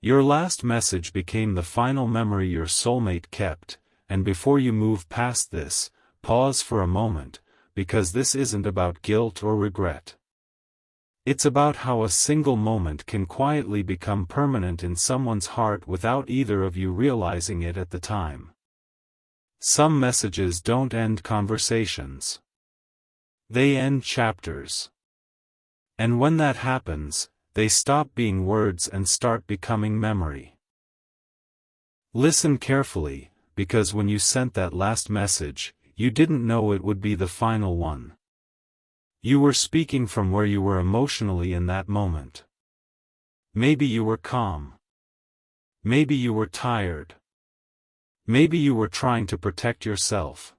Your last message became the final memory your soulmate kept, and before you move past this, pause for a moment, because this isn't about guilt or regret. It's about how a single moment can quietly become permanent in someone's heart without either of you realizing it at the time. Some messages don't end conversations. They end chapters. And when that happens, they stop being words and start becoming memory. Listen carefully, because when you sent that last message, you didn't know it would be the final one. You were speaking from where you were emotionally in that moment. Maybe you were calm. Maybe you were tired. Maybe you were trying to protect yourself.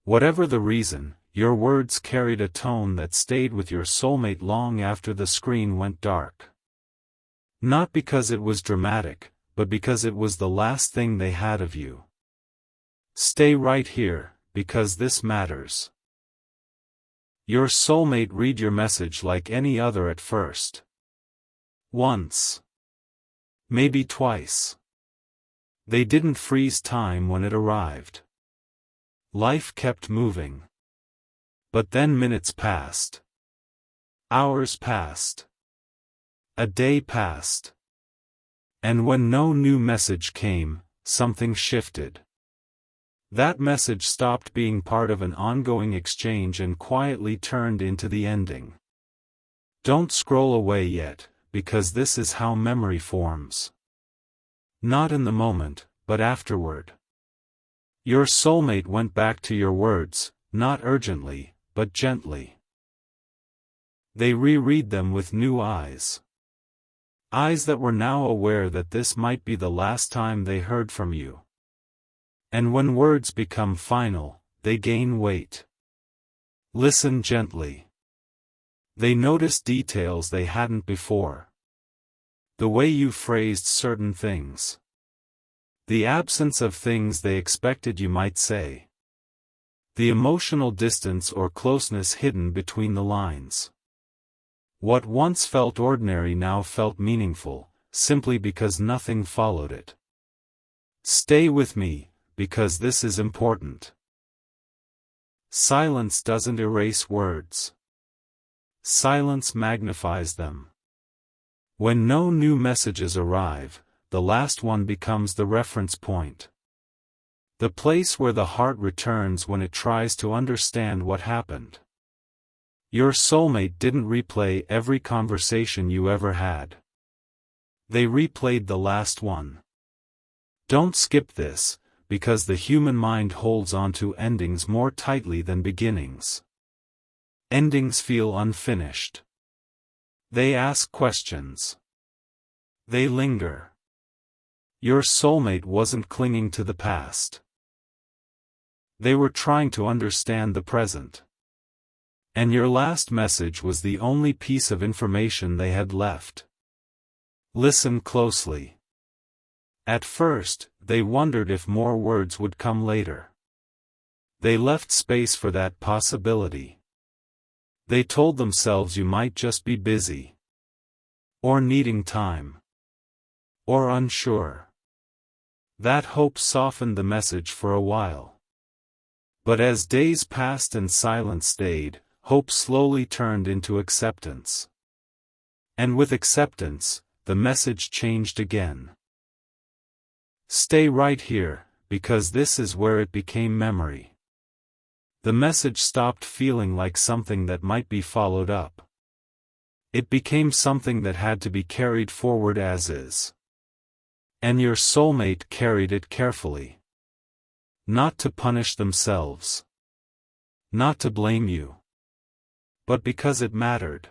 Whatever the reason, your words carried a tone that stayed with your soulmate long after the screen went dark. Not because it was dramatic, but because it was the last thing they had of you. Stay right here, because this matters. Your soulmate read your message like any other at first. Once. Maybe twice. They didn't freeze time when it arrived. Life kept moving. But then minutes passed. Hours passed. A day passed. And when no new message came, something shifted. That message stopped being part of an ongoing exchange and quietly turned into the ending. Don't scroll away yet, because this is how memory forms. Not in the moment, but afterward. Your soulmate went back to your words, not urgently, but gently. They reread them with new eyes. Eyes that were now aware that this might be the last time they heard from you. And when words become final, they gain weight. Listen gently. They notice details they hadn't before. The way you phrased certain things. The absence of things they expected you might say. The emotional distance or closeness hidden between the lines. What once felt ordinary now felt meaningful, simply because nothing followed it. Stay with me, because this is important. Silence doesn't erase words. Silence magnifies them. When no new messages arrive, the last one becomes the reference point. The place where the heart returns when it tries to understand what happened. Your soulmate didn't replay every conversation you ever had. They replayed the last one. Don't skip this, because the human mind holds on to endings more tightly than beginnings. Endings feel unfinished. They ask questions. They linger. Your soulmate wasn't clinging to the past. They were trying to understand the present. And your last message was the only piece of information they had left. Listen closely. At first, they wondered if more words would come later. They left space for that possibility. They told themselves you might just be busy. Or needing time. Or unsure. That hope softened the message for a while. But as days passed and silence stayed, hope slowly turned into acceptance. And with acceptance, the message changed again. Stay right here, because this is where it became memory. The message stopped feeling like something that might be followed up. It became something that had to be carried forward as is. And your soulmate carried it carefully. Not to punish themselves. Not to blame you. But because it mattered.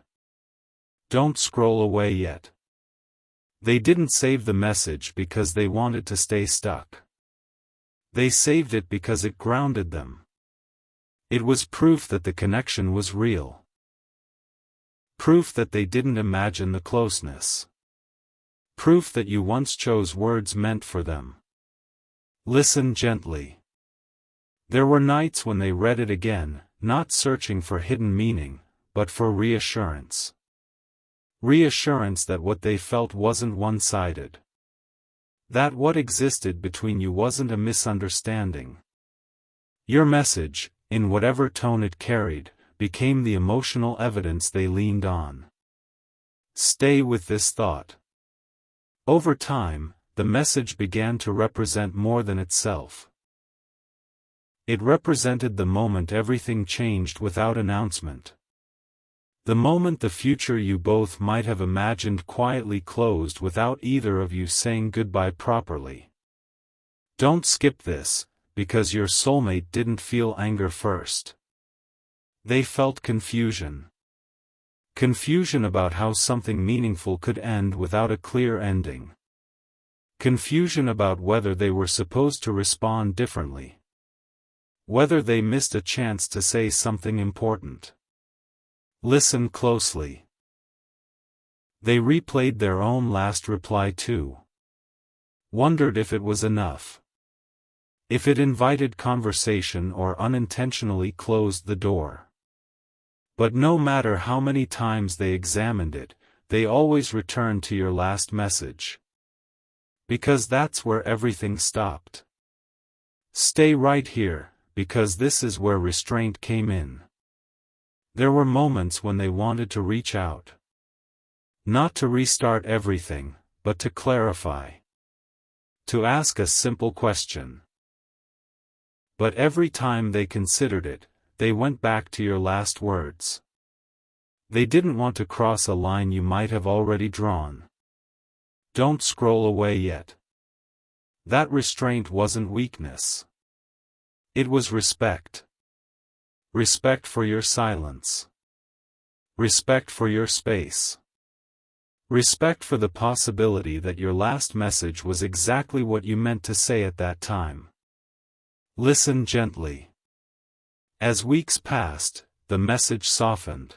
Don't scroll away yet. They didn't save the message because they wanted to stay stuck. They saved it because it grounded them. It was proof that the connection was real. Proof that they didn't imagine the closeness. Proof that you once chose words meant for them. Listen gently. There were nights when they read it again, not searching for hidden meaning, but for reassurance. Reassurance that what they felt wasn't one-sided. That what existed between you wasn't a misunderstanding. Your message, in whatever tone it carried, became the emotional evidence they leaned on. Stay with this thought. Over time, the message began to represent more than itself. It represented the moment everything changed without announcement. The moment the future you both might have imagined quietly closed without either of you saying goodbye properly. Don't skip this, because your soulmate didn't feel anger first. They felt confusion. Confusion about how something meaningful could end without a clear ending. Confusion about whether they were supposed to respond differently. Whether they missed a chance to say something important. Listen closely. They replayed their own last reply too. Wondered if it was enough. If it invited conversation or unintentionally closed the door. But no matter how many times they examined it, they always returned to your last message. Because that's where everything stopped. Stay right here, because this is where restraint came in. There were moments when they wanted to reach out. Not to restart everything, but to clarify. To ask a simple question. But every time they considered it, they went back to your last words. They didn't want to cross a line you might have already drawn. Don't scroll away yet. That restraint wasn't weakness. It was respect. Respect for your silence. Respect for your space. Respect for the possibility that your last message was exactly what you meant to say at that time. Listen gently. As weeks passed, the message softened.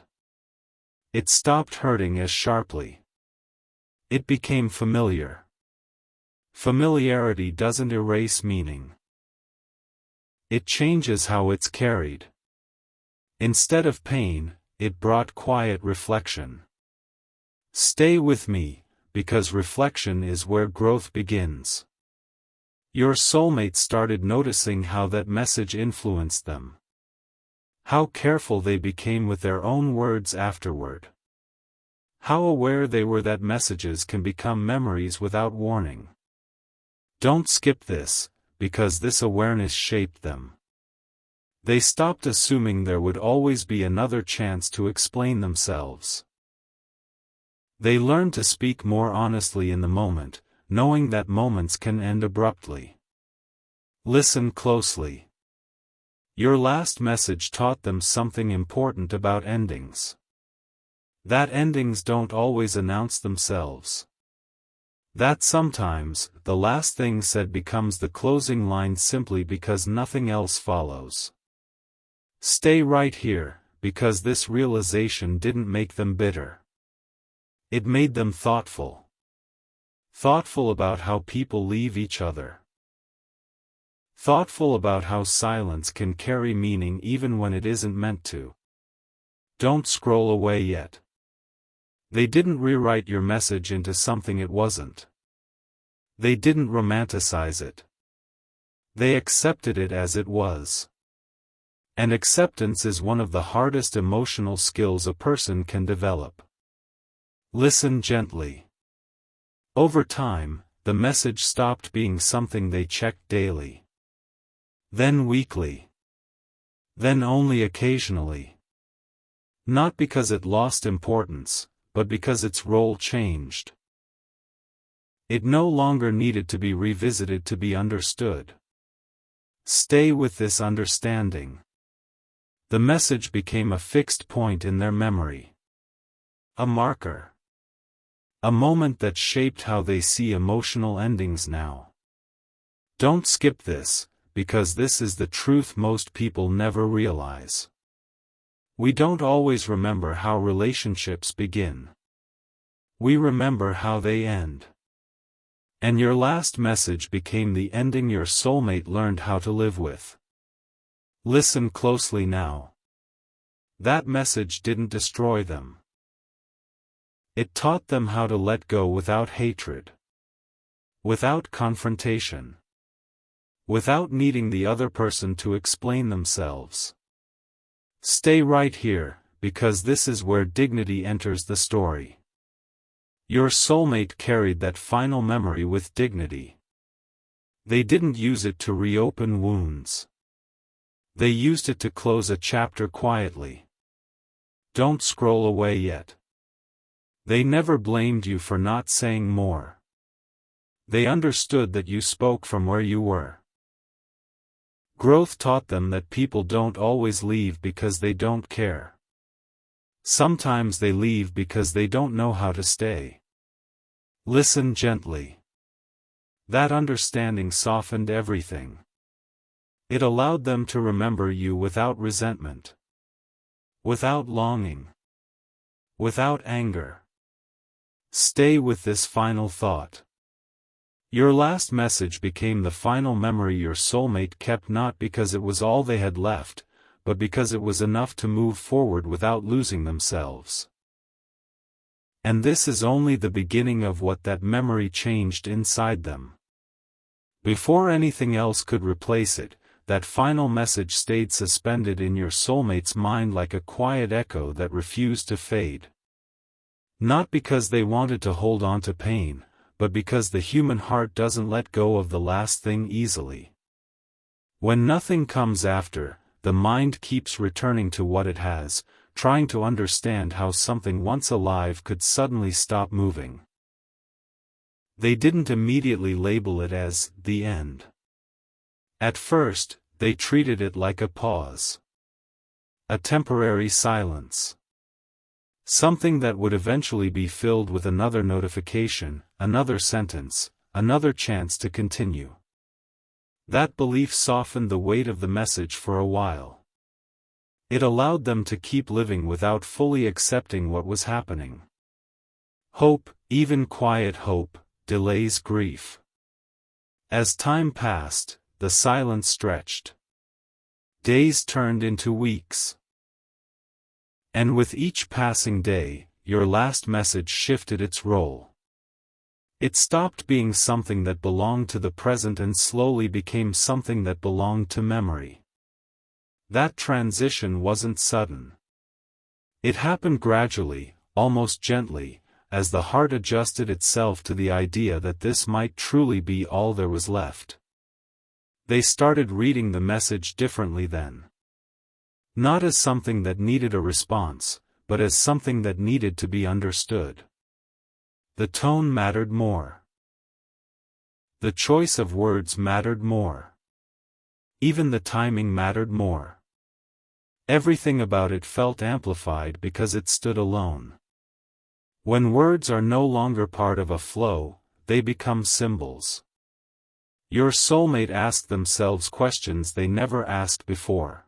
It stopped hurting as sharply. It became familiar. Familiarity doesn't erase meaning. It changes how it's carried. Instead of pain, it brought quiet reflection. Stay with me, because reflection is where growth begins. Your soulmate started noticing how that message influenced them. How careful they became with their own words afterward. How aware they were that messages can become memories without warning. Don't skip this, because this awareness shaped them. They stopped assuming there would always be another chance to explain themselves. They learned to speak more honestly in the moment, knowing that moments can end abruptly. Listen closely. Your last message taught them something important about endings. That endings don't always announce themselves. That sometimes, the last thing said becomes the closing line simply because nothing else follows. Stay right here, because this realization didn't make them bitter. It made them thoughtful. Thoughtful about how people leave each other. Thoughtful about how silence can carry meaning even when it isn't meant to. Don't scroll away yet. They didn't rewrite your message into something it wasn't. They didn't romanticize it. They accepted it as it was. And acceptance is one of the hardest emotional skills a person can develop. Listen gently. Over time, the message stopped being something they checked daily. Then weekly. Then only occasionally. Not because it lost importance, but because its role changed. It no longer needed to be revisited to be understood. Stay with this understanding. The message became a fixed point in their memory. A marker. A moment that shaped how they see emotional endings now. Don't skip this, because this is the truth most people never realize. We don't always remember how relationships begin. We remember how they end. And your last message became the ending your soulmate learned how to live with. Listen closely now. That message didn't destroy them. It taught them how to let go without hatred, without confrontation, without needing the other person to explain themselves. Stay right here, because this is where dignity enters the story. Your soulmate carried that final memory with dignity. They didn't use it to reopen wounds. They used it to close a chapter quietly. Don't scroll away yet. They never blamed you for not saying more. They understood that you spoke from where you were. Growth taught them that people don't always leave because they don't care. Sometimes they leave because they don't know how to stay. Listen gently. That understanding softened everything. It allowed them to remember you without resentment, without longing, without anger. Stay with this final thought. Your last message became the final memory your soulmate kept, not because it was all they had left, but because it was enough to move forward without losing themselves. And this is only the beginning of what that memory changed inside them. Before anything else could replace it, that final message stayed suspended in your soulmate's mind like a quiet echo that refused to fade. Not because they wanted to hold on to pain, but because the human heart doesn't let go of the last thing easily. When nothing comes after, the mind keeps returning to what it has, trying to understand how something once alive could suddenly stop moving. They didn't immediately label it as the end. At first, they treated it like a pause. A temporary silence. Something that would eventually be filled with another notification, another sentence, another chance to continue. That belief softened the weight of the message for a while. It allowed them to keep living without fully accepting what was happening. Hope, even quiet hope, delays grief. As time passed, the silence stretched. Days turned into weeks. And with each passing day, your last message shifted its role. It stopped being something that belonged to the present and slowly became something that belonged to memory. That transition wasn't sudden. It happened gradually, almost gently, as the heart adjusted itself to the idea that this might truly be all there was left. They started reading the message differently then. Not as something that needed a response, but as something that needed to be understood. The tone mattered more. The choice of words mattered more. Even the timing mattered more. Everything about it felt amplified because it stood alone. When words are no longer part of a flow, they become symbols. Your soulmate asked themselves questions they never asked before.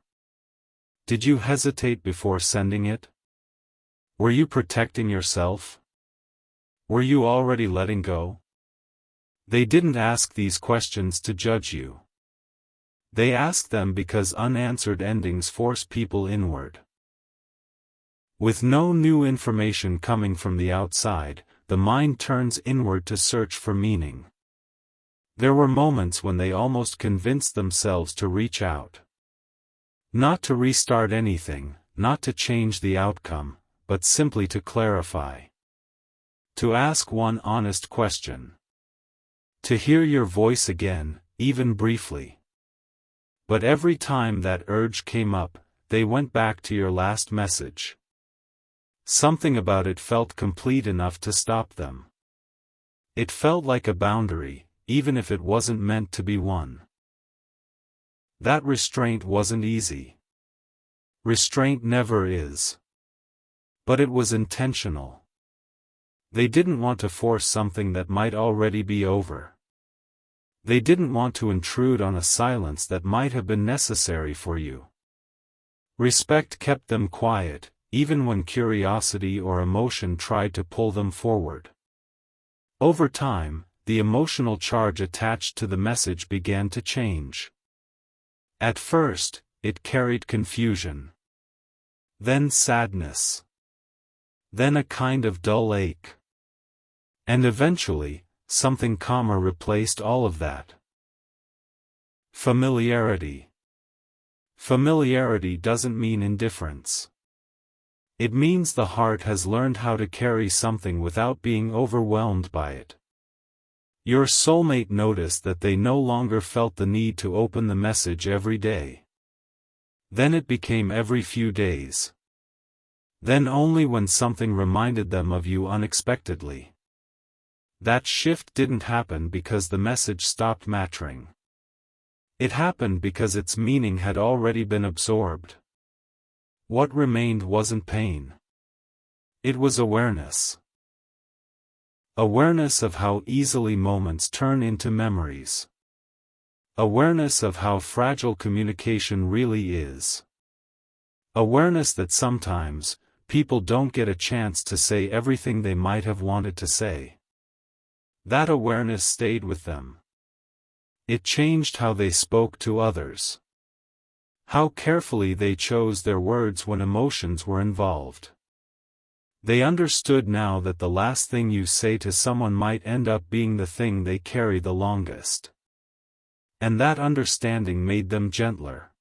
Did you hesitate before sending it? Were you protecting yourself? Were you already letting go? They didn't ask these questions to judge you. They asked them because unanswered endings force people inward. With no new information coming from the outside, the mind turns inward to search for meaning. There were moments when they almost convinced themselves to reach out. Not to restart anything, not to change the outcome, but simply to clarify. To ask one honest question. To hear your voice again, even briefly. But every time that urge came up, they went back to your last message. Something about it felt complete enough to stop them. It felt like a boundary, even if it wasn't meant to be one. That restraint wasn't easy. Restraint never is. But it was intentional. They didn't want to force something that might already be over. They didn't want to intrude on a silence that might have been necessary for you. Respect kept them quiet, even when curiosity or emotion tried to pull them forward. Over time, the emotional charge attached to the message began to change. At first, it carried confusion. Then sadness. then a kind of dull ache. And eventually, something calmer replaced all of that. Familiarity. Familiarity doesn't mean indifference. It means the heart has learned how to carry something without being overwhelmed by it. Your soulmate noticed that they no longer felt the need to open the message every day. Then it became every few days. Then only when something reminded them of you unexpectedly. That shift didn't happen because the message stopped mattering. It happened because its meaning had already been absorbed. What remained wasn't pain. It was awareness. Awareness of how easily moments turn into memories. Awareness of how fragile communication really is. Awareness that sometimes, people don't get a chance to say everything they might have wanted to say. That awareness stayed with them. It changed how they spoke to others. How carefully they chose their words when emotions were involved. They understood now that the last thing you say to someone might end up being the thing they carry the longest. And that understanding made them gentler.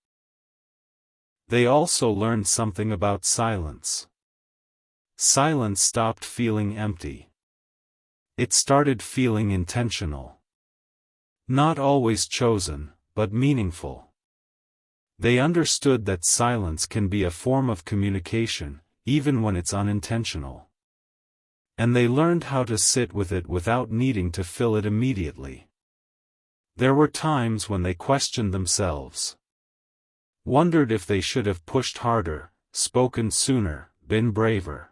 They also learned something about silence. Silence stopped feeling empty. It started feeling intentional. Not always chosen, but meaningful. They understood that silence can be a form of communication, even when it's unintentional. And they learned how to sit with it without needing to fill it immediately. There were times when they questioned themselves. Wondered if they should have pushed harder, spoken sooner, been braver.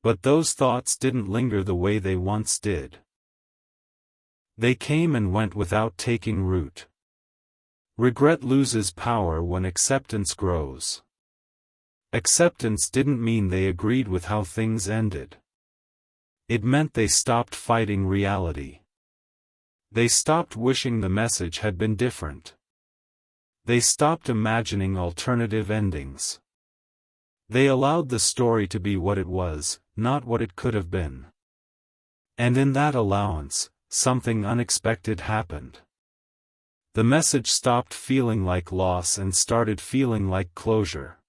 But those thoughts didn't linger the way they once did. They came and went without taking root. Regret loses power when acceptance grows. Acceptance didn't mean they agreed with how things ended. It meant they stopped fighting reality. They stopped wishing the message had been different. They stopped imagining alternative endings. They allowed the story to be what it was, not what it could have been. And in that allowance, something unexpected happened. The message stopped feeling like loss and started feeling like closure.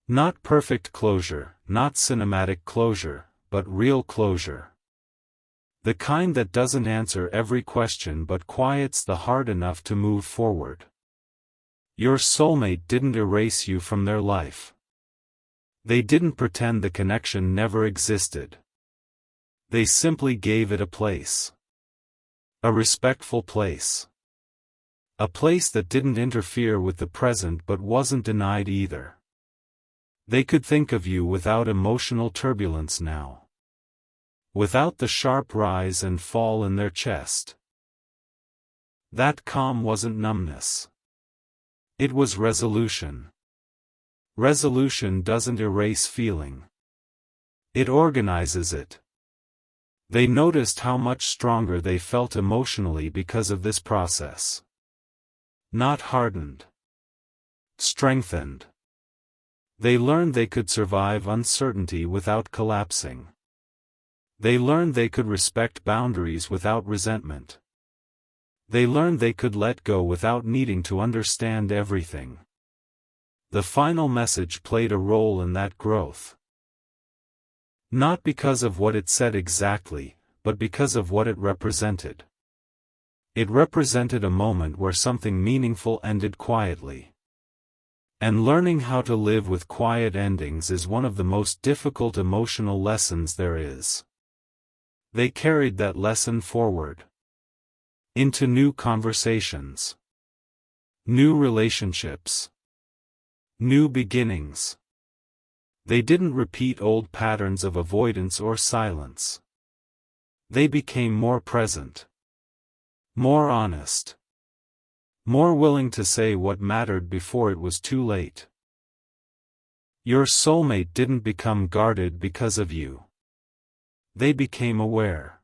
Not perfect closure, not cinematic closure, but real closure. The kind that doesn't answer every question but quiets the heart enough to move forward. Your soulmate didn't erase you from their life. They didn't pretend the connection never existed. They simply gave it a place. A respectful place. A place that didn't interfere with the present but wasn't denied either. They could think of you without emotional turbulence now. Without the sharp rise and fall in their chest. That calm wasn't numbness. It was resolution. Resolution doesn't erase feeling. It organizes it. They noticed how much stronger they felt emotionally because of this process. Not hardened. Strengthened. They learned they could survive uncertainty without collapsing. They learned they could respect boundaries without resentment. They learned they could let go without needing to understand everything. The final message played a role in that growth. Not because of what it said exactly, but because of what it represented. It represented a moment where something meaningful ended quietly. And learning how to live with quiet endings is one of the most difficult emotional lessons there is. They carried that lesson forward. Into new conversations. New relationships. New beginnings. They didn't repeat old patterns of avoidance or silence. They became more present. More honest. More willing to say what mattered before it was too late. Your soulmate didn't become guarded because of you. They became aware.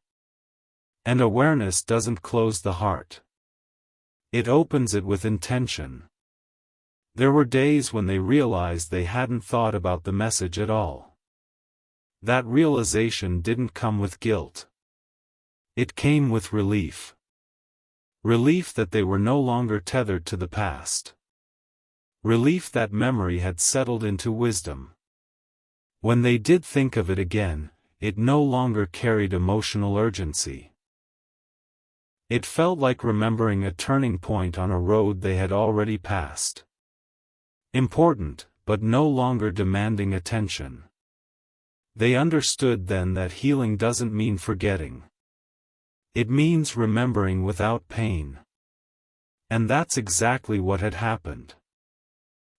And awareness doesn't close the heart. It opens it with intention. There were days when they realized they hadn't thought about the message at all. That realization didn't come with guilt. It came with relief. Relief that they were no longer tethered to the past. Relief that memory had settled into wisdom. When they did think of it again, it no longer carried emotional urgency. It felt like remembering a turning point on a road they had already passed. Important, but no longer demanding attention. They understood then that healing doesn't mean forgetting. It means remembering without pain. And that's exactly what had happened.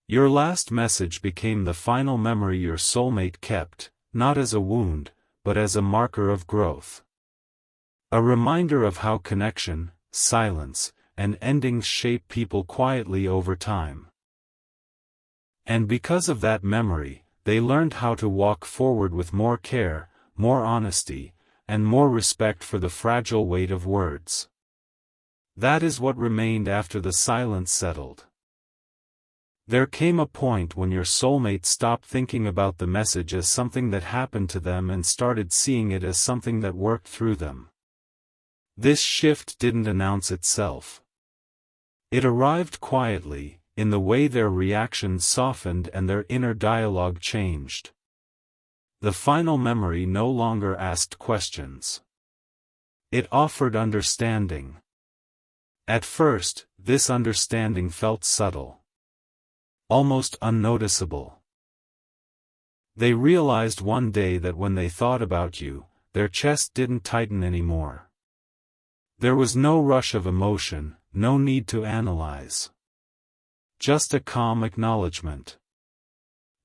Your last message became the final memory your soulmate kept, not as a wound, but as a marker of growth. A reminder of how connection, silence, and endings shape people quietly over time. And because of that memory, they learned how to walk forward with more care, more honesty, and more respect for the fragile weight of words. That is what remained after the silence settled. There came a point when your soulmate stopped thinking about the message as something that happened to them and started seeing it as something that worked through them. This shift didn't announce itself. It arrived quietly, in the way their reactions softened and their inner dialogue changed. The final memory no longer asked questions. It offered understanding. At first, this understanding felt subtle. Almost unnoticeable. They realized one day that when they thought about you, their chest didn't tighten anymore. There was no rush of emotion, no need to analyze. Just a calm acknowledgement.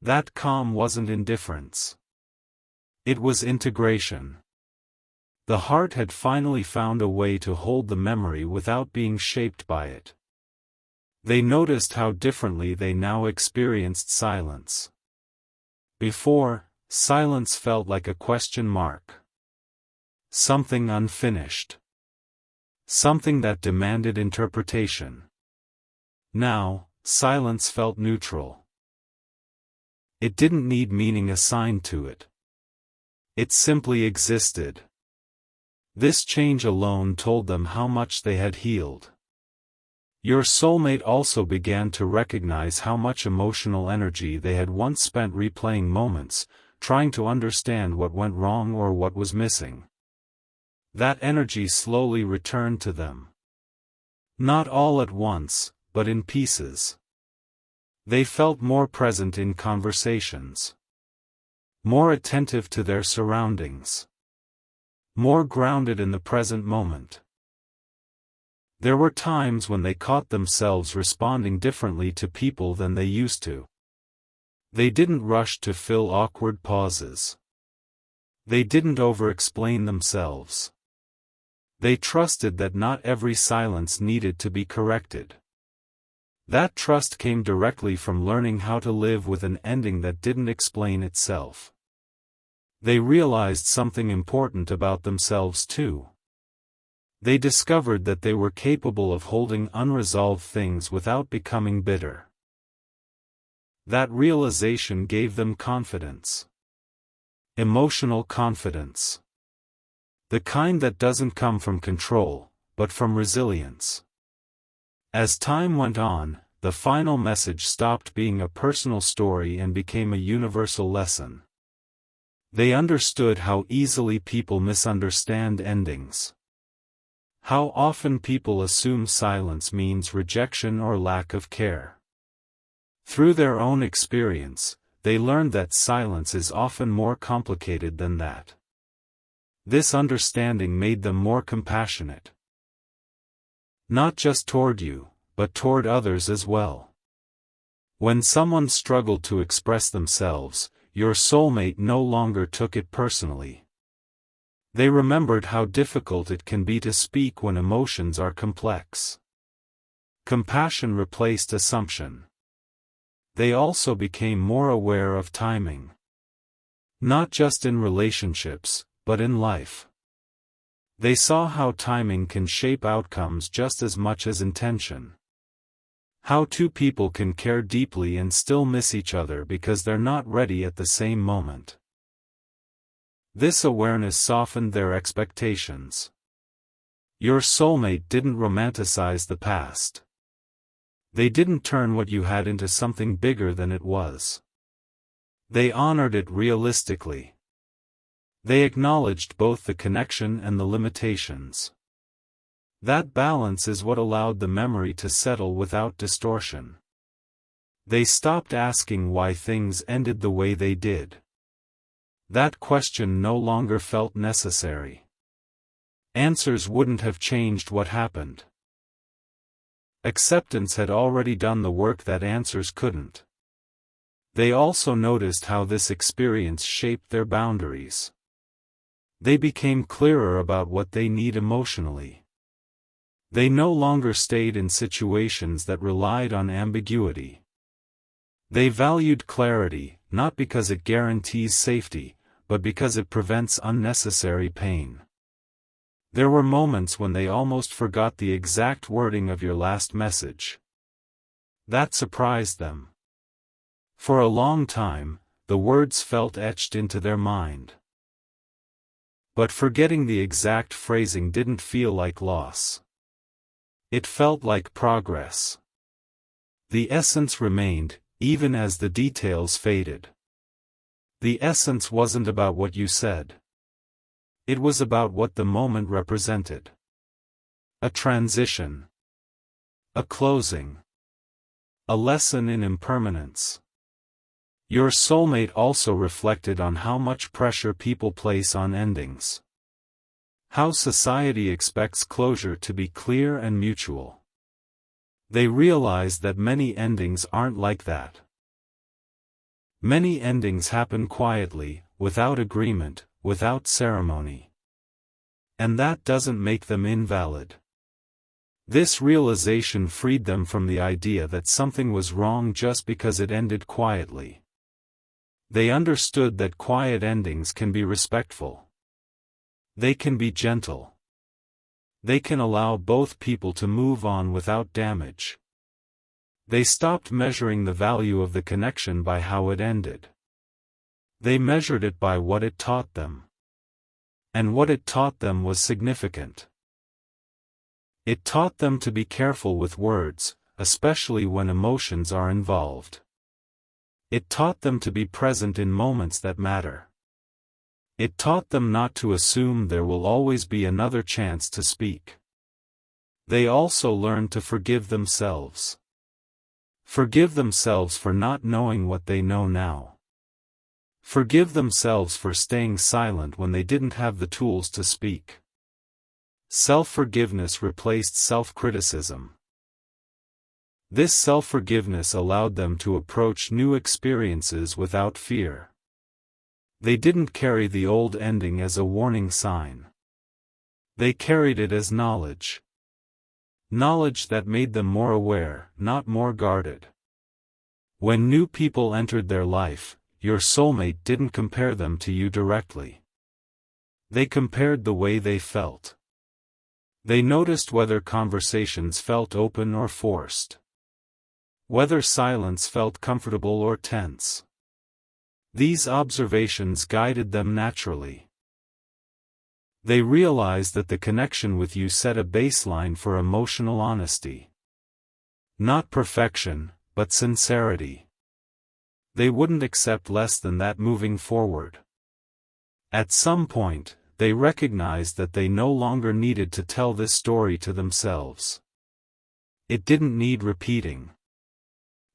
That calm wasn't indifference. It was integration. The heart had finally found a way to hold the memory without being shaped by it. They noticed how differently they now experienced silence. Before, silence felt like a question mark. Something unfinished. Something that demanded interpretation. Now, silence felt neutral. It didn't need meaning assigned to it. It simply existed. This change alone told them how much they had healed. Your soulmate also began to recognize how much emotional energy they had once spent replaying moments, trying to understand what went wrong or what was missing. That energy slowly returned to them. Not all at once, but in pieces. They felt more present in conversations. More attentive to their surroundings. More grounded in the present moment. There were times when they caught themselves responding differently to people than they used to. They didn't rush to fill awkward pauses. They didn't over-explain themselves. They trusted that not every silence needed to be corrected. That trust came directly from learning how to live with an ending that didn't explain itself. They realized something important about themselves too. They discovered that they were capable of holding unresolved things without becoming bitter. That realization gave them confidence. Emotional confidence. The kind that doesn't come from control, but from resilience. As time went on, the final message stopped being a personal story and became a universal lesson. They understood how easily people misunderstand endings. How often people assume silence means rejection or lack of care. Through their own experience, they learned that silence is often more complicated than that. This understanding made them more compassionate. Not just toward you, but toward others as well. When someone struggled to express themselves, your soulmate no longer took it personally. They remembered how difficult it can be to speak when emotions are complex. Compassion replaced assumption. They also became more aware of timing. Not just in relationships, but in life. They saw how timing can shape outcomes just as much as intention. How two people can care deeply and still miss each other because they're not ready at the same moment. This awareness softened their expectations. Your soulmate didn't romanticize the past. They didn't turn what you had into something bigger than it was. They honored it realistically. They acknowledged both the connection and the limitations. That balance is what allowed the memory to settle without distortion. They stopped asking why things ended the way they did. That question no longer felt necessary. Answers wouldn't have changed what happened. Acceptance had already done the work that answers couldn't. They also noticed how this experience shaped their boundaries. They became clearer about what they need emotionally. They no longer stayed in situations that relied on ambiguity. They valued clarity, not because it guarantees safety, but because it prevents unnecessary pain. There were moments when they almost forgot the exact wording of your last message. That surprised them. For a long time, the words felt etched into their mind. But forgetting the exact phrasing didn't feel like loss. It felt like progress. The essence remained, even as the details faded. The essence wasn't about what you said. It was about what the moment represented. A transition. A closing. A lesson in impermanence. Your soulmate also reflected on how much pressure people place on endings. How society expects closure to be clear and mutual. They realized that many endings aren't like that. Many endings happen quietly, without agreement, without ceremony. And that doesn't make them invalid. This realization freed them from the idea that something was wrong just because it ended quietly. They understood that quiet endings can be respectful. They can be gentle. They can allow both people to move on without damage. They stopped measuring the value of the connection by how it ended. They measured it by what it taught them. And what it taught them was significant. It taught them to be careful with words, especially when emotions are involved. It taught them to be present in moments that matter. It taught them not to assume there will always be another chance to speak. They also learned to forgive themselves. Forgive themselves for not knowing what they know now. Forgive themselves for staying silent when they didn't have the tools to speak. Self-forgiveness replaced self-criticism. This self-forgiveness allowed them to approach new experiences without fear. They didn't carry the old ending as a warning sign. They carried it as knowledge. Knowledge that made them more aware, not more guarded. When new people entered their life, your soulmate didn't compare them to you directly. They compared the way they felt. They noticed whether conversations felt open or forced. Whether silence felt comfortable or tense. These observations guided them naturally. They realized that the connection with you set a baseline for emotional honesty. Not perfection, but sincerity. They wouldn't accept less than that moving forward. At some point, they recognized that they no longer needed to tell this story to themselves. It didn't need repeating.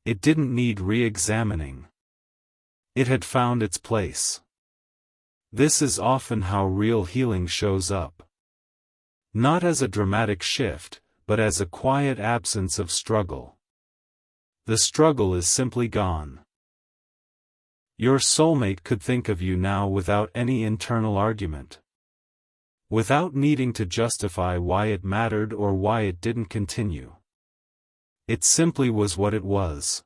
It didn't need re-examining. It had found its place. This is often how real healing shows up. Not as a dramatic shift, but as a quiet absence of struggle. The struggle is simply gone. Your soulmate could think of you now without any internal argument. Without needing to justify why it mattered or why it didn't continue. It simply was what it was.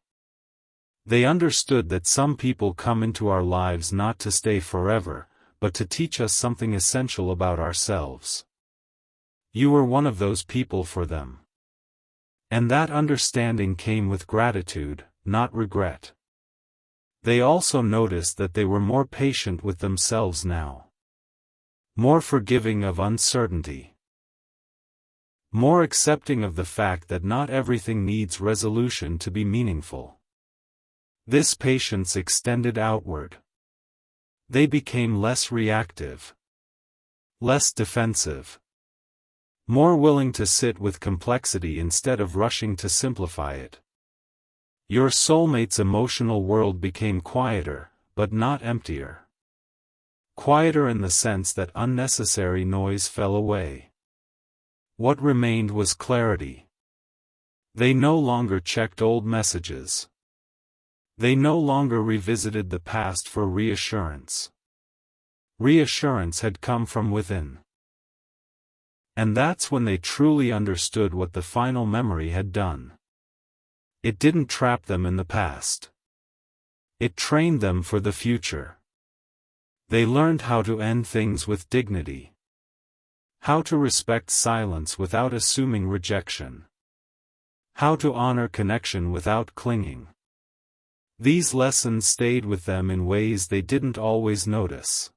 They understood that some people come into our lives not to stay forever, but to teach us something essential about ourselves. You were one of those people for them. And that understanding came with gratitude, not regret. They also noticed that they were more patient with themselves now. more forgiving of uncertainty, more accepting of the fact that not everything needs resolution to be meaningful. This patience extended outward. They became less reactive, less defensive, more willing to sit with complexity instead of rushing to simplify it. Your soulmate's emotional world became quieter, but not emptier. Quieter in the sense that unnecessary noise fell away. What remained was clarity. They no longer checked old messages. They no longer revisited the past for reassurance. Reassurance had come from within. And that's when they truly understood what the final memory had done. It didn't trap them in the past. It trained them for the future. They learned how to end things with dignity. How to respect silence without assuming rejection. How to honor connection without clinging. These lessons stayed with them in ways they didn't always notice.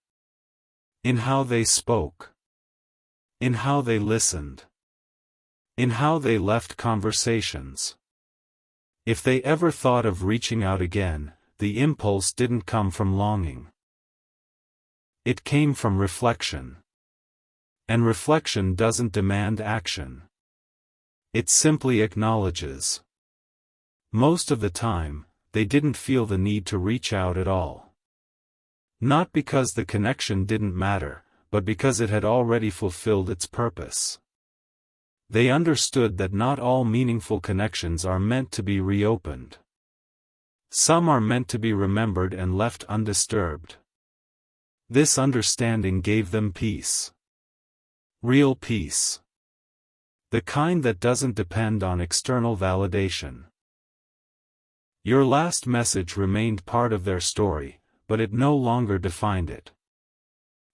In how they spoke. In how they listened. In how they left conversations. If they ever thought of reaching out again, the impulse didn't come from longing. It came from reflection. And reflection doesn't demand action. It simply acknowledges. Most of the time, they didn't feel the need to reach out at all. Not because the connection didn't matter, but because it had already fulfilled its purpose. They understood that not all meaningful connections are meant to be reopened. Some are meant to be remembered and left undisturbed. This understanding gave them peace. Real peace. The kind that doesn't depend on external validation. Your last message remained part of their story, but it no longer defined it.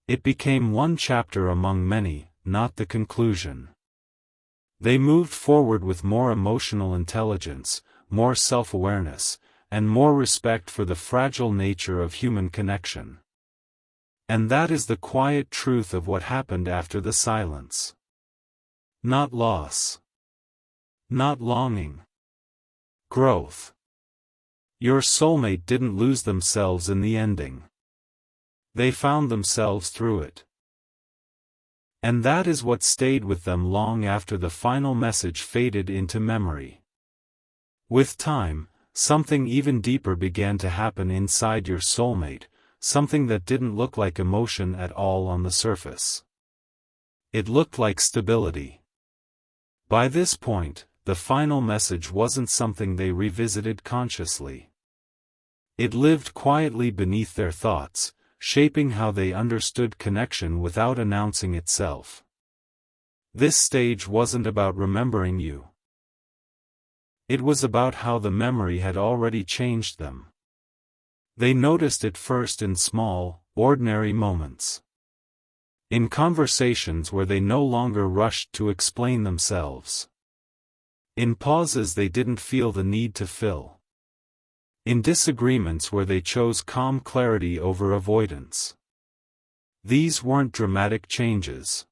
It became one chapter among many, not the conclusion. They moved forward with more emotional intelligence, more self-awareness, and more respect for the fragile nature of human connection. And that is the quiet truth of what happened after the silence. Not loss. Not longing. Growth. Your soulmate didn't lose themselves in the ending. They found themselves through it. And that is what stayed with them long after the final message faded into memory. With time, something even deeper began to happen inside your soulmate, something that didn't look like emotion at all on the surface. It looked like stability. By this point, the final message wasn't something they revisited consciously. It lived quietly beneath their thoughts, shaping how they understood connection without announcing itself. This stage wasn't about remembering you. It was about how the memory had already changed them. They noticed it first in small, ordinary moments. In conversations where they no longer rushed to explain themselves. In pauses they didn't feel the need to fill. In disagreements where they chose calm clarity over avoidance. These weren't dramatic changes.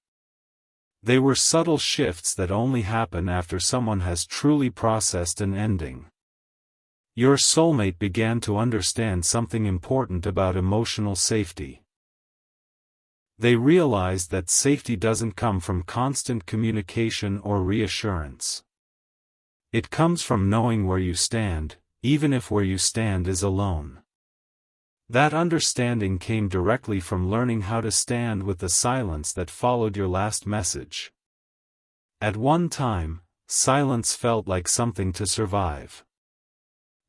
They were subtle shifts that only happen after someone has truly processed an ending. Your soulmate began to understand something important about emotional safety. They realized that safety doesn't come from constant communication or reassurance. It comes from knowing where you stand, even if where you stand is alone. That understanding came directly from learning how to stand with the silence that followed your last message. At one time, silence felt like something to survive.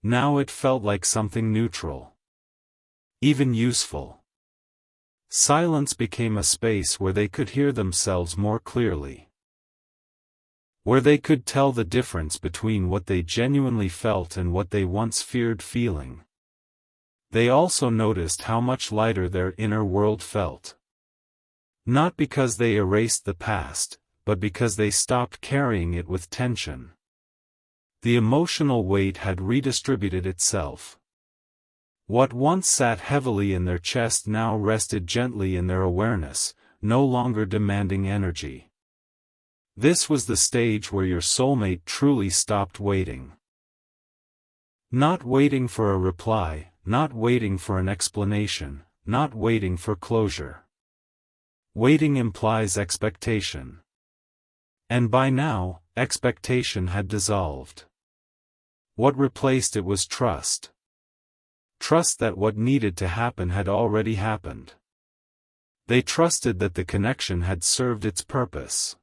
Now it felt like something neutral. Even useful. Silence became a space where they could hear themselves more clearly. Where they could tell the difference between what they genuinely felt and what they once feared feeling. They also noticed how much lighter their inner world felt. Not because they erased the past, but because they stopped carrying it with tension. The emotional weight had redistributed itself. What once sat heavily in their chest now rested gently in their awareness, no longer demanding energy. This was the stage where your soulmate truly stopped waiting. Not waiting for a reply, not waiting for an explanation, not waiting for closure. Waiting implies expectation. And by now, expectation had dissolved. What replaced it was trust. Trust that what needed to happen had already happened. They trusted that the connection had served its purpose.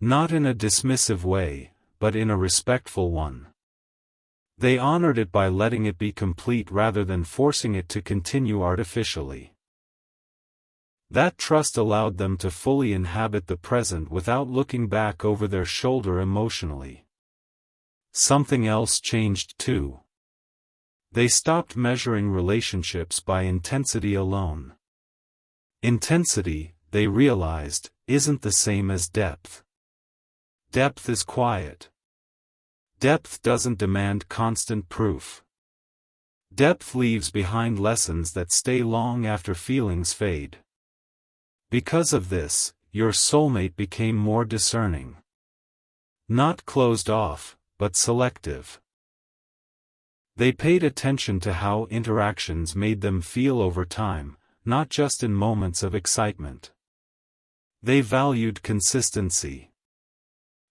Not in a dismissive way, but in a respectful one. They honored it by letting it be complete rather than forcing it to continue artificially. That trust allowed them to fully inhabit the present without looking back over their shoulder emotionally. Something else changed too. They stopped measuring relationships by intensity alone. Intensity, they realized, isn't the same as depth. Depth is quiet. Depth doesn't demand constant proof. Depth leaves behind lessons that stay long after feelings fade. Because of this, your soulmate became more discerning. Not closed off, but selective. They paid attention to how interactions made them feel over time, not just in moments of excitement. They valued consistency.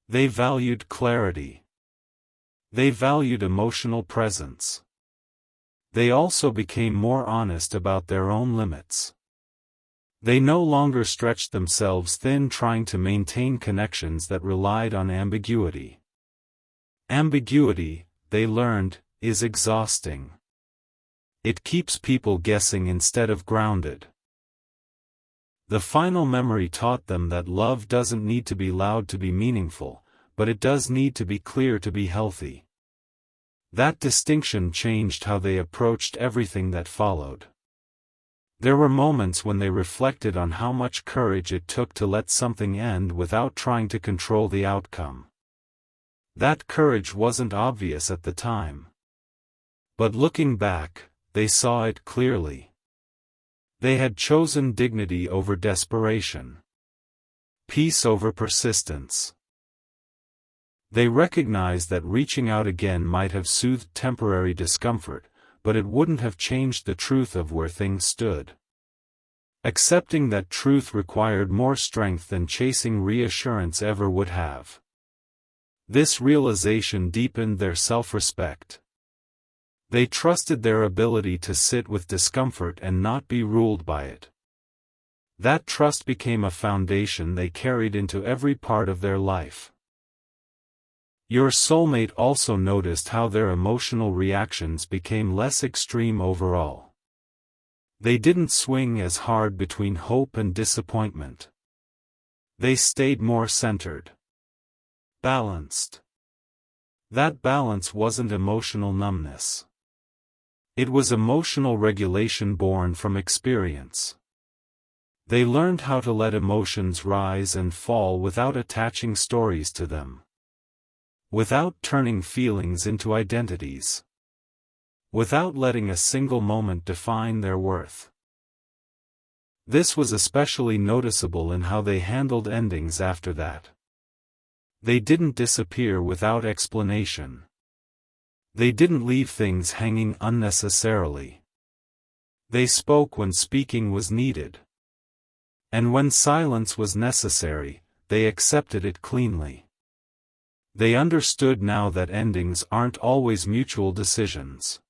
They valued clarity. They valued emotional presence. They also became more honest about their own limits. They no longer stretched themselves thin trying to maintain connections that relied on ambiguity. Ambiguity, they learned, is exhausting. It keeps people guessing instead of grounded. The final memory taught them that love doesn't need to be loud to be meaningful, but it does need to be clear to be healthy. That distinction changed how they approached everything that followed. There were moments when they reflected on how much courage it took to let something end without trying to control the outcome. That courage wasn't obvious at the time. But looking back, they saw it clearly. They had chosen dignity over desperation. Peace over persistence. They recognized that reaching out again might have soothed temporary discomfort, but it wouldn't have changed the truth of where things stood. Accepting that truth required more strength than chasing reassurance ever would have. This realization deepened their self-respect. They trusted their ability to sit with discomfort and not be ruled by it. That trust became a foundation they carried into every part of their life. Your soulmate also noticed how their emotional reactions became less extreme overall. They didn't swing as hard between hope and disappointment. They stayed more centered. Balanced. That balance wasn't emotional numbness. It was emotional regulation born from experience. They learned how to let emotions rise and fall without attaching stories to them. Without turning feelings into identities. Without letting a single moment define their worth. This was especially noticeable in how they handled endings after that. They didn't disappear without explanation. They didn't leave things hanging unnecessarily. They spoke when speaking was needed. And when silence was necessary, they accepted it cleanly. They understood now that endings aren't always mutual decisions.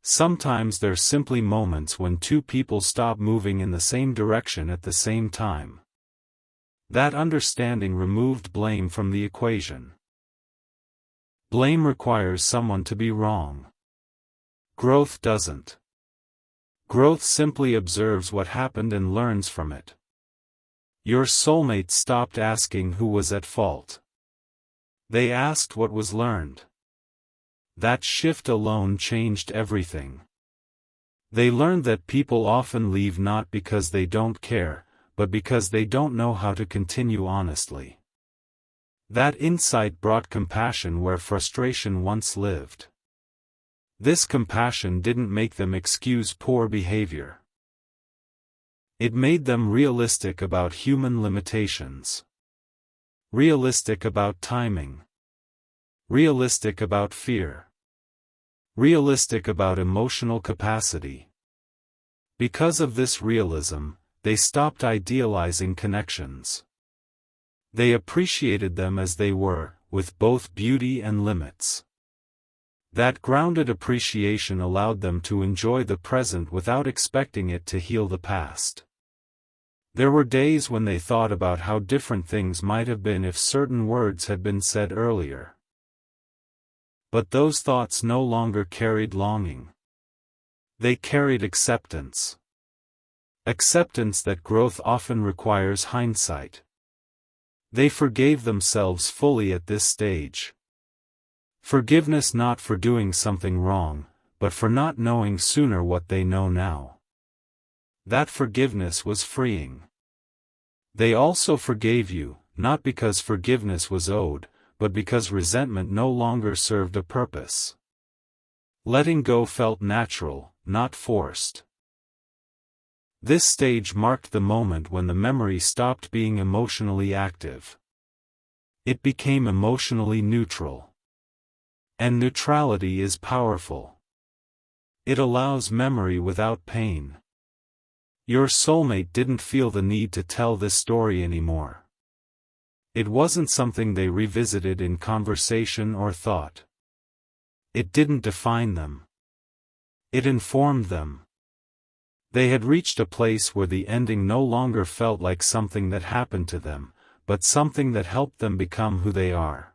Sometimes they're simply moments when two people stop moving in the same direction at the same time. That understanding removed blame from the equation. Blame requires someone to be wrong. Growth doesn't. Growth simply observes what happened and learns from it. Your soulmate stopped asking who was at fault. They asked what was learned. That shift alone changed everything. They learned that people often leave not because they don't care, but because they don't know how to continue honestly. That insight brought compassion where frustration once lived. This compassion didn't make them excuse poor behavior. It made them realistic about human limitations. Realistic about timing. Realistic about fear. Realistic about emotional capacity. Because of this realism, they stopped idealizing connections. They appreciated them as they were, with both beauty and limits. That grounded appreciation allowed them to enjoy the present without expecting it to heal the past. There were days when they thought about how different things might have been if certain words had been said earlier. But those thoughts no longer carried longing. They carried acceptance. Acceptance that growth often requires hindsight. They forgave themselves fully at this stage. Forgiveness not for doing something wrong, but for not knowing sooner what they know now. That forgiveness was freeing. They also forgave you, not because forgiveness was owed, but because resentment no longer served a purpose. Letting go felt natural, not forced. This stage marked the moment when the memory stopped being emotionally active. It became emotionally neutral. And neutrality is powerful. It allows memory without pain. Your soulmate didn't feel the need to tell this story anymore. It wasn't something they revisited in conversation or thought. It didn't define them. It informed them. They had reached a place where the ending no longer felt like something that happened to them, but something that helped them become who they are.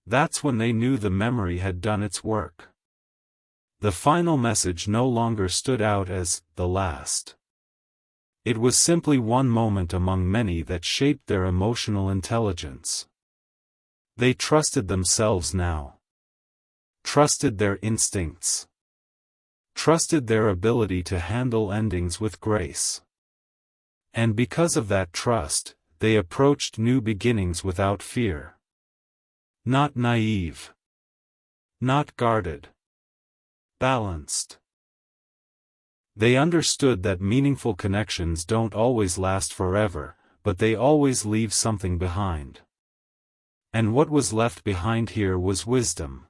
That's when they knew the memory had done its work. The final message no longer stood out as the last. It was simply one moment among many that shaped their emotional intelligence. They trusted themselves now. Trusted their instincts. Trusted their ability to handle endings with grace. And because of that trust, they approached new beginnings without fear. Not naive. Not guarded. Balanced. They understood that meaningful connections don't always last forever, but they always leave something behind. And what was left behind here was wisdom.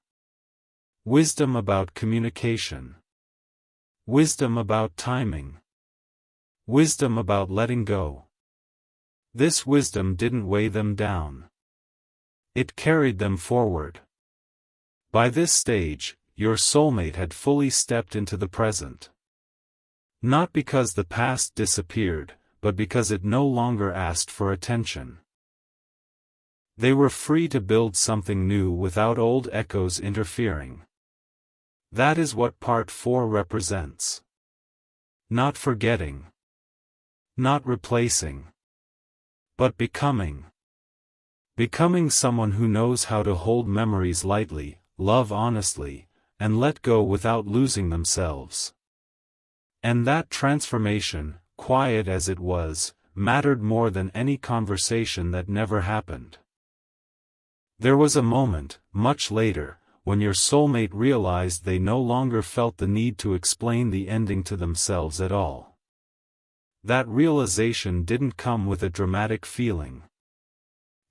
Wisdom about communication. Wisdom about timing. Wisdom about letting go. This wisdom didn't weigh them down. It carried them forward. By this stage, your soulmate had fully stepped into the present. Not because the past disappeared, but because it no longer asked for attention. They were free to build something new without old echoes interfering. That is what Part 4 represents. Not forgetting. Not replacing. But becoming. Becoming someone who knows how to hold memories lightly, love honestly, and let go without losing themselves. And that transformation, quiet as it was, mattered more than any conversation that never happened. There was a moment, much later, when your soulmate realized they no longer felt the need to explain the ending to themselves at all. That realization didn't come with a dramatic feeling.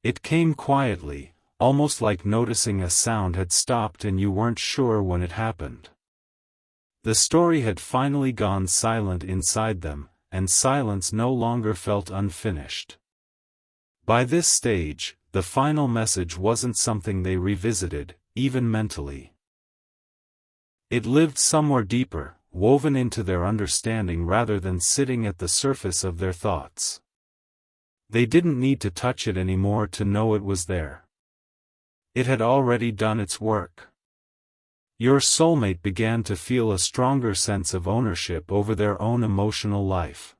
It came quietly, almost like noticing a sound had stopped and you weren't sure when it happened. The story had finally gone silent inside them, and silence no longer felt unfinished. By this stage, the final message wasn't something they revisited, even mentally. It lived somewhere deeper, woven into their understanding rather than sitting at the surface of their thoughts. They didn't need to touch it anymore to know it was there. It had already done its work. Your soulmate began to feel a stronger sense of ownership over their own emotional life.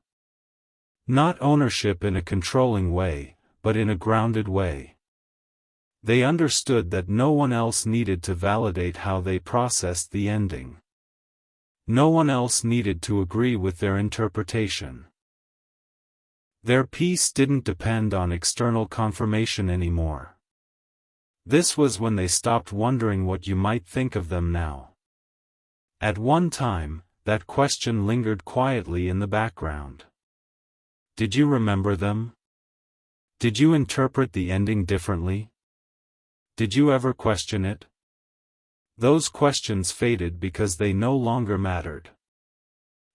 Not ownership in a controlling way, but in a grounded way. They understood that no one else needed to validate how they processed the ending. No one else needed to agree with their interpretation. Their peace didn't depend on external confirmation anymore. This was when they stopped wondering what you might think of them now. At one time, that question lingered quietly in the background. Did you remember them? Did you interpret the ending differently? Did you ever question it? Those questions faded because they no longer mattered.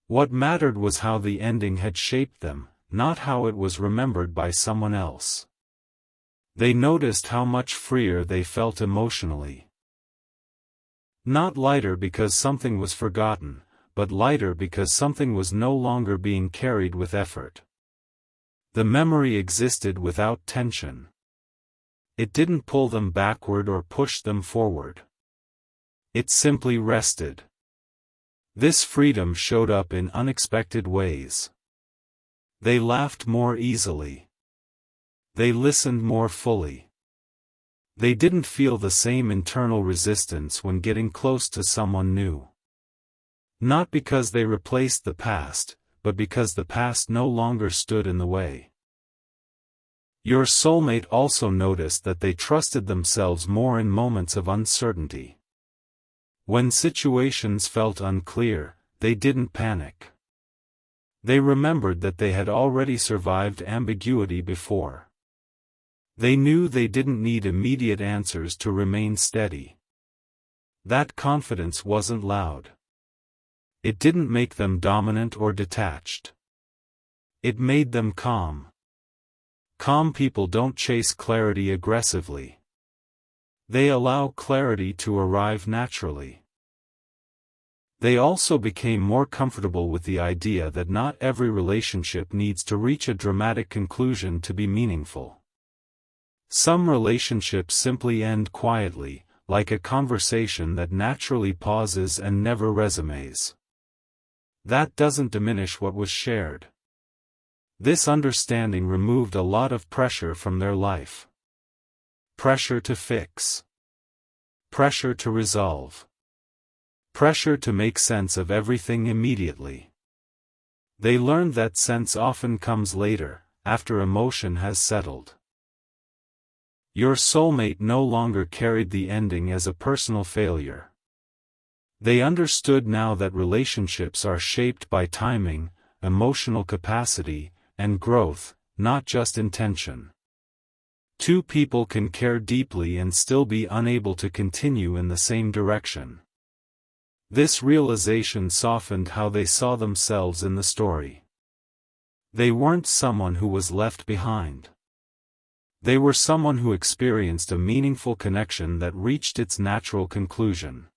What mattered was how the ending had shaped them, not how it was remembered by someone else. They noticed how much freer they felt emotionally. Not lighter because something was forgotten, but lighter because something was no longer being carried with effort. The memory existed without tension. It didn't pull them backward or push them forward. It simply rested. This freedom showed up in unexpected ways. They laughed more easily. They listened more fully. They didn't feel the same internal resistance when getting close to someone new. Not because they replaced the past, but because the past no longer stood in the way. Your soulmate also noticed that they trusted themselves more in moments of uncertainty. When situations felt unclear, they didn't panic. They remembered that they had already survived ambiguity before. They knew they didn't need immediate answers to remain steady. That confidence wasn't loud. It didn't make them dominant or detached. It made them calm. Calm people don't chase clarity aggressively. They allow clarity to arrive naturally. They also became more comfortable with the idea that not every relationship needs to reach a dramatic conclusion to be meaningful. Some relationships simply end quietly, like a conversation that naturally pauses and never resumes. That doesn't diminish what was shared. This understanding removed a lot of pressure from their life. Pressure to fix. Pressure to resolve. Pressure to make sense of everything immediately. They learned that sense often comes later, after emotion has settled. Your soulmate no longer carried the ending as a personal failure. They understood now that relationships are shaped by timing, emotional capacity, and growth, not just intention. Two people can care deeply and still be unable to continue in the same direction. This realization softened how they saw themselves in the story. They weren't someone who was left behind. They were someone who experienced a meaningful connection that reached its natural conclusion.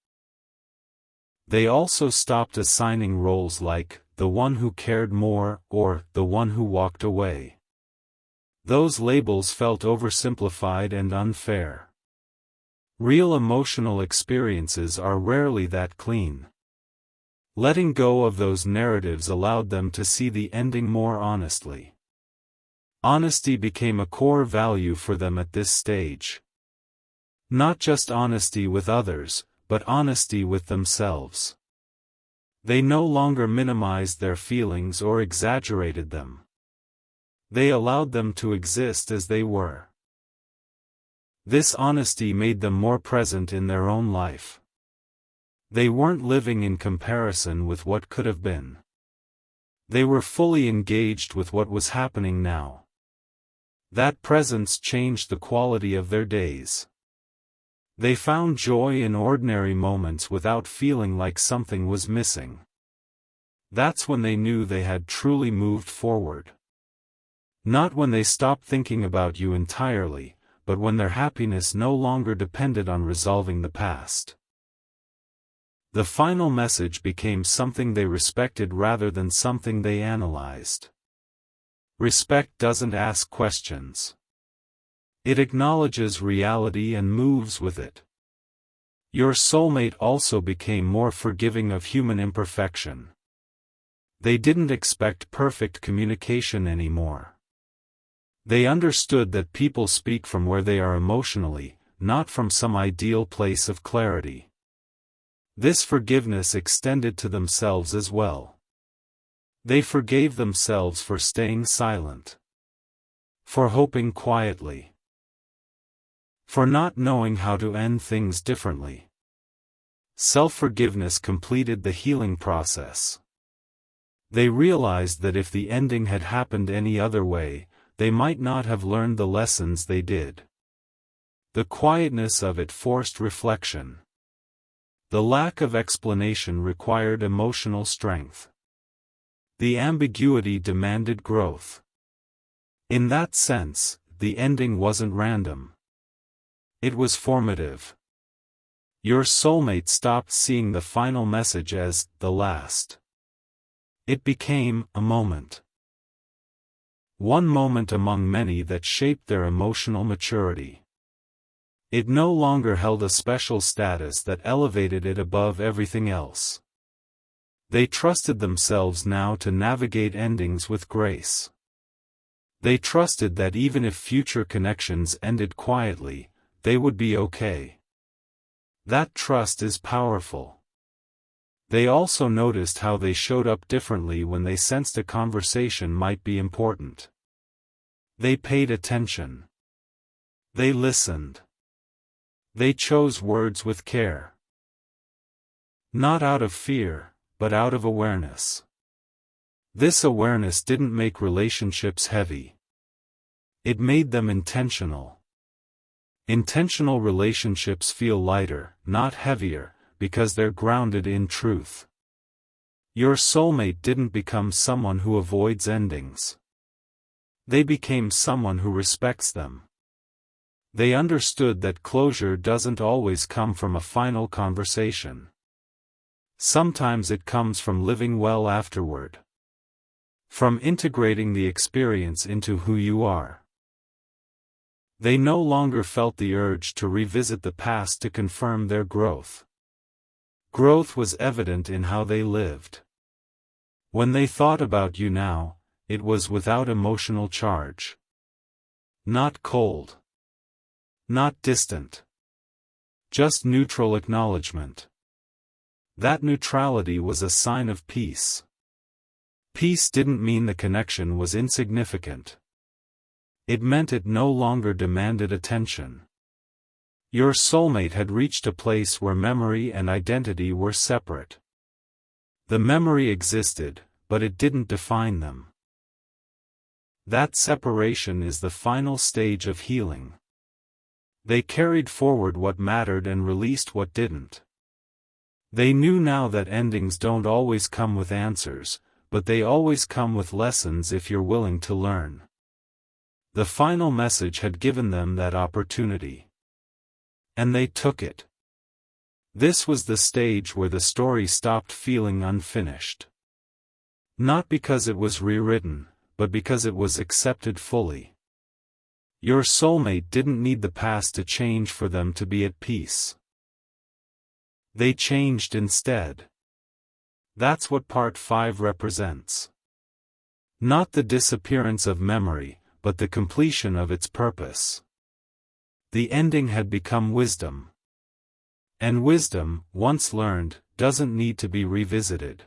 They also stopped assigning roles like, the one who cared more, or, the one who walked away. Those labels felt oversimplified and unfair. Real emotional experiences are rarely that clean. Letting go of those narratives allowed them to see the ending more honestly. Honesty became a core value for them at this stage. Not just honesty with others, but honesty with themselves. They no longer minimized their feelings or exaggerated them. They allowed them to exist as they were. This honesty made them more present in their own life. They weren't living in comparison with what could have been. They were fully engaged with what was happening now. That presence changed the quality of their days. They found joy in ordinary moments without feeling like something was missing. That's when they knew they had truly moved forward. Not when they stopped thinking about you entirely, but when their happiness no longer depended on resolving the past. The final message became something they respected rather than something they analyzed. Respect doesn't ask questions. It acknowledges reality and moves with it. Your soulmate also became more forgiving of human imperfection. They didn't expect perfect communication anymore. They understood that people speak from where they are emotionally, not from some ideal place of clarity. This forgiveness extended to themselves as well. They forgave themselves for staying silent. For hoping quietly. For not knowing how to end things differently. Self-forgiveness completed the healing process. They realized that if the ending had happened any other way, they might not have learned the lessons they did. The quietness of it forced reflection. The lack of explanation required emotional strength. The ambiguity demanded growth. In that sense, the ending wasn't random. It was formative. Your soulmate stopped seeing the final message as the last. It became a moment. One moment among many that shaped their emotional maturity. It no longer held a special status that elevated it above everything else. They trusted themselves now to navigate endings with grace. They trusted that even if future connections ended quietly, they would be okay. That trust is powerful. They also noticed how they showed up differently when they sensed a conversation might be important. They paid attention. They listened. They chose words with care. Not out of fear, but out of awareness. This awareness didn't make relationships heavy. It made them intentional. Intentional relationships feel lighter, not heavier, because they're grounded in truth. Your soulmate didn't become someone who avoids endings. They became someone who respects them. They understood that closure doesn't always come from a final conversation. Sometimes it comes from living well afterward. From integrating the experience into who you are. They no longer felt the urge to revisit the past to confirm their growth. Growth was evident in how they lived. When they thought about you now, it was without emotional charge. Not cold. Not distant. Just neutral acknowledgement. That neutrality was a sign of peace. Peace didn't mean the connection was insignificant. It meant it no longer demanded attention. Your soulmate had reached a place where memory and identity were separate. The memory existed, but it didn't define them. That separation is the final stage of healing. They carried forward what mattered and released what didn't. They knew now that endings don't always come with answers, but they always come with lessons if you're willing to learn. The final message had given them that opportunity. And they took it. This was the stage where the story stopped feeling unfinished. Not because it was rewritten, but because it was accepted fully. Your soulmate didn't need the past to change for them to be at peace. They changed instead. That's what Part 5 represents. Not the disappearance of memory, but the completion of its purpose. The ending had become wisdom. And wisdom, once learned, doesn't need to be revisited.